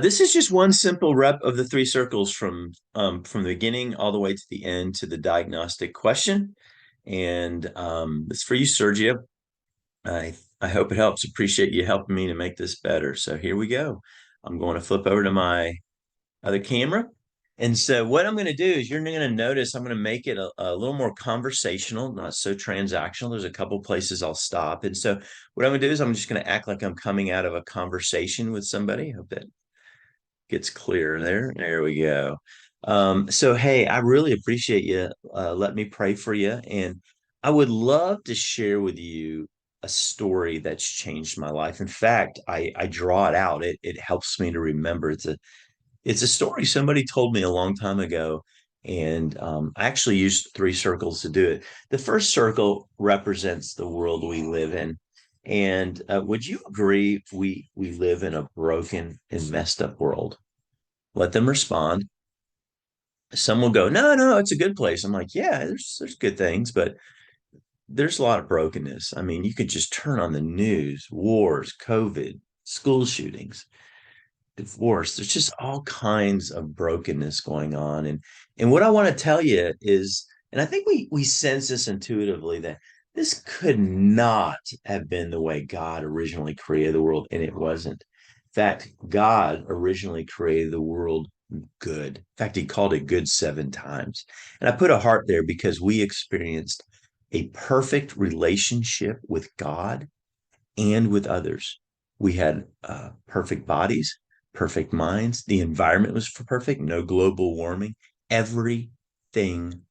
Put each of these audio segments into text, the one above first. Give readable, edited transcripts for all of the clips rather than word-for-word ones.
This is just one simple rep of the three circles from the beginning all the way to the end to the diagnostic question. And it's for you, Sergio. I hope it helps. Appreciate you helping me to make this better. So here we go. I'm going to flip over to my other camera. And so what I'm going to do is you're going to notice I'm going to make it a little more conversational, not so transactional. There's a couple places I'll stop. And so what I'm going to do is I'm just going to act like I'm coming out of a conversation with somebody. I hope that gets clear there. There we go. So, hey, I really appreciate you letting me pray for you. And I would love to share with you a story that's changed my life. In fact, I draw it out. It helps me to remember. It's a story somebody told me a long time ago. And I actually used three circles to do it. The first circle represents the world we live in. And would you agree we live in a broken and messed up world? Let them respond. Some will go, no, no, it's a good place. I'm like, yeah, there's good things, but there's a lot of brokenness. I mean, you could just turn on the news, wars, COVID, school shootings, divorce. There's just all kinds of brokenness going on. And what I want to tell you is, and I think we sense this intuitively that this could not have been the way God originally created the world, and it wasn't. In fact, God originally created the world good. In fact, he called it good seven times. And I put a heart there because we experienced a perfect relationship with God and with others. We had perfect bodies, perfect minds. The environment was perfect, no global warming. Everything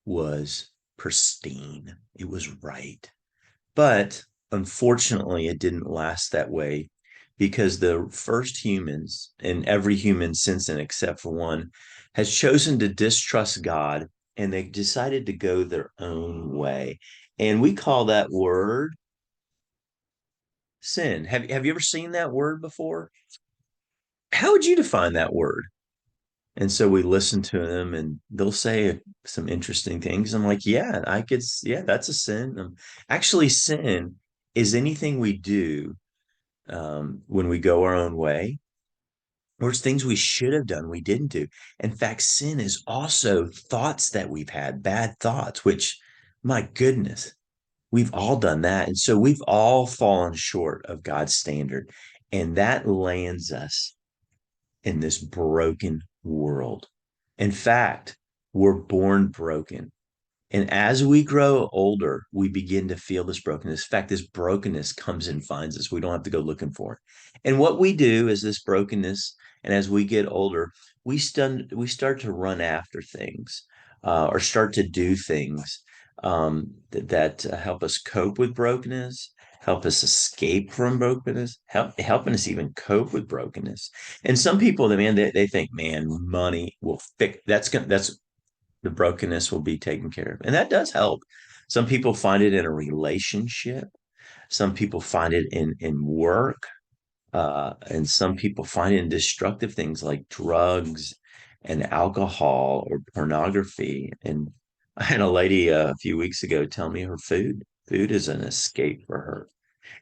was pristine. It was right. But unfortunately, it didn't last that way because the first humans, and every human since then, except for one, has chosen to distrust God and they decided to go their own way. And we call that word sin. Have you ever seen that word before? How would you define that word? And so we listen to them and they'll say some interesting things. I'm like, yeah, yeah, that's a sin. Actually, sin is anything we do when we go our own way, or it's things we should have done, we didn't do. In fact, sin is also thoughts that we've had, bad thoughts, which, my goodness, we've all done that. And so we've all fallen short of God's standard. And that lands us in this broken world. In fact, we're born broken. And as we grow older, we begin to feel this brokenness. In fact, this brokenness comes and finds us. We don't have to go looking for it. And what we do is this brokenness, and as we get older, we start to run after things or start to do things that help us cope with brokenness, help us escape from brokenness, helping us even cope with brokenness. And some people, man, they think, man, money will fix that's the brokenness will be taken care of. And that does help. Some people find it in a relationship. Some people find it in work. And some people find it in destructive things like drugs and alcohol or pornography. And I had a lady a few weeks ago tell me her food is an escape for her.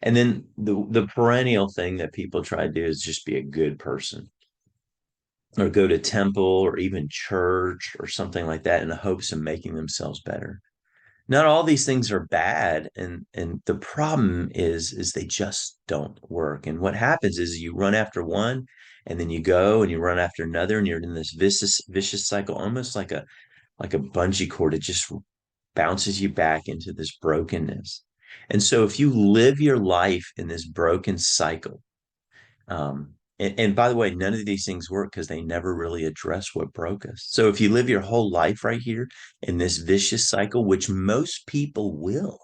And then the perennial thing that people try to do is just be a good person or go to temple or even church or something like that in the hopes of making themselves better. Not all these things are bad, and the problem is they just don't work. And what happens is you run after one and then you go and you run after another and you're in this vicious cycle, almost like a bungee cord. It just bounces you back into this brokenness. And so if you live your life in this broken cycle, and by the way, none of these things work because they never really address what broke us. So if you live your whole life right here in this vicious cycle, which most people will,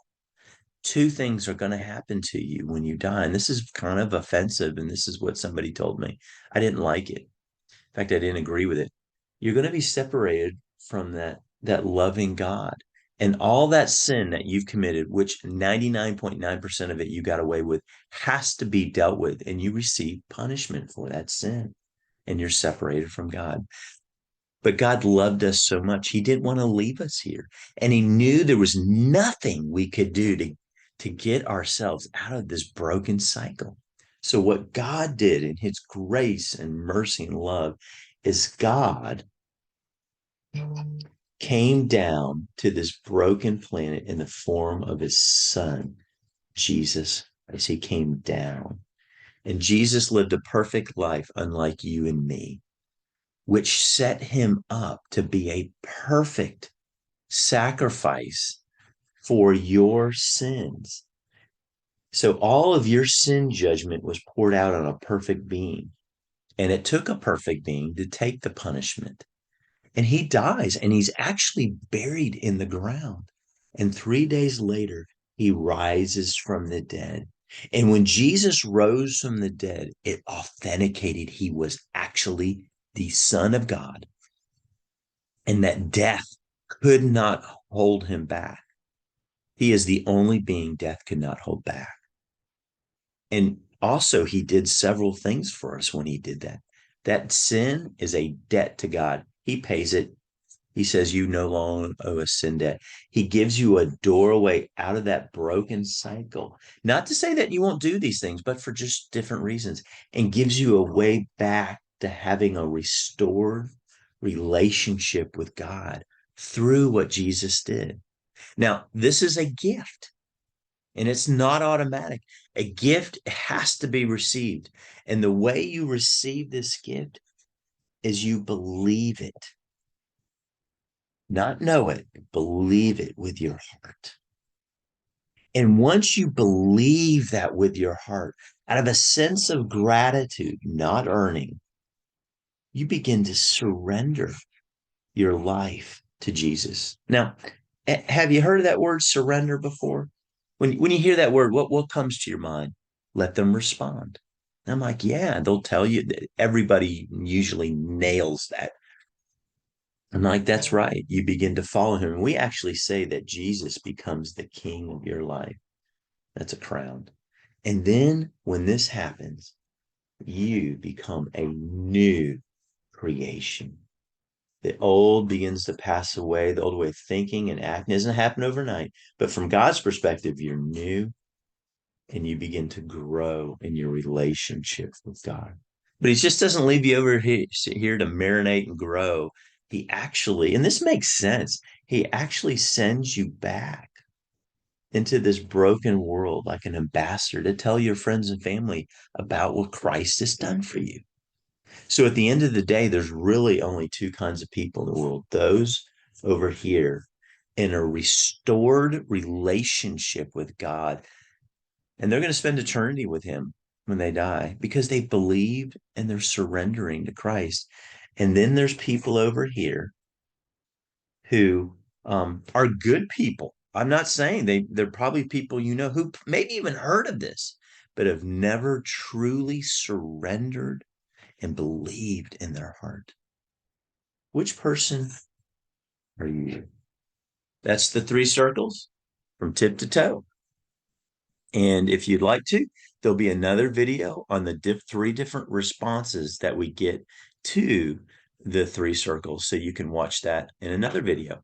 two things are going to happen to you when you die. And this is kind of offensive. And this is what somebody told me. I didn't like it. In fact, I didn't agree with it. You're going to be separated from that loving God. And all that sin that you've committed, which 99.9% of it you got away with, has to be dealt with. And you receive punishment for that sin. And you're separated from God. But God loved us so much, he didn't want to leave us here. And he knew there was nothing we could do to get ourselves out of this broken cycle. So, what God did in his grace and mercy and love is God came down to this broken planet in the form of his son, Jesus, as he came down. And Jesus lived a perfect life, unlike you and me, which set him up to be a perfect sacrifice for your sins. So all of your sin judgment was poured out on a perfect being. And it took a perfect being to take the punishment. And he dies and he's actually buried in the ground. And 3 days later, he rises from the dead. And when Jesus rose from the dead, it authenticated he was actually the Son of God and that death could not hold him back. He is the only being death could not hold back. And also, he did several things for us when he did that. That sin is a debt to God. He pays it. He says, you no longer owe a sin debt. He gives you a doorway out of that broken cycle. Not to say that you won't do these things, but for just different reasons, and gives you a way back to having a restored relationship with God through what Jesus did. Now, this is a gift and it's not automatic. A gift has to be received. And the way you receive this gift is you believe it, not know it, believe it with your heart. And once you believe that with your heart, out of a sense of gratitude, not earning, you begin to surrender your life to Jesus. Now, have you heard of that word surrender before? When you hear that word, what comes to your mind? Let them respond. And I'm like, yeah, they'll tell you that everybody usually nails that. I'm like, that's right. You begin to follow him. And we actually say that Jesus becomes the king of your life. That's a crown. And then when this happens, you become a new creation. The old begins to pass away. The old way of thinking and acting doesn't happen overnight. But from God's perspective, you're new and you begin to grow in your relationship with God. But he just doesn't leave you over here to marinate and grow. He actually, and this makes sense, he actually sends you back into this broken world like an ambassador to tell your friends and family about what Christ has done for you. So at the end of the day, there's really only two kinds of people in the world, those over here in a restored relationship with God. And they're going to spend eternity with him when they die because they believed and they're surrendering to Christ. And then there's people over here who are good people. I'm not saying they're probably people you know who maybe even heard of this, but have never truly surrendered and believed in their heart. Which person are you? That's the three circles from tip to toe. And if you'd like to, there'll be another video on the three different responses that we get to the three circles. So you can watch that in another video.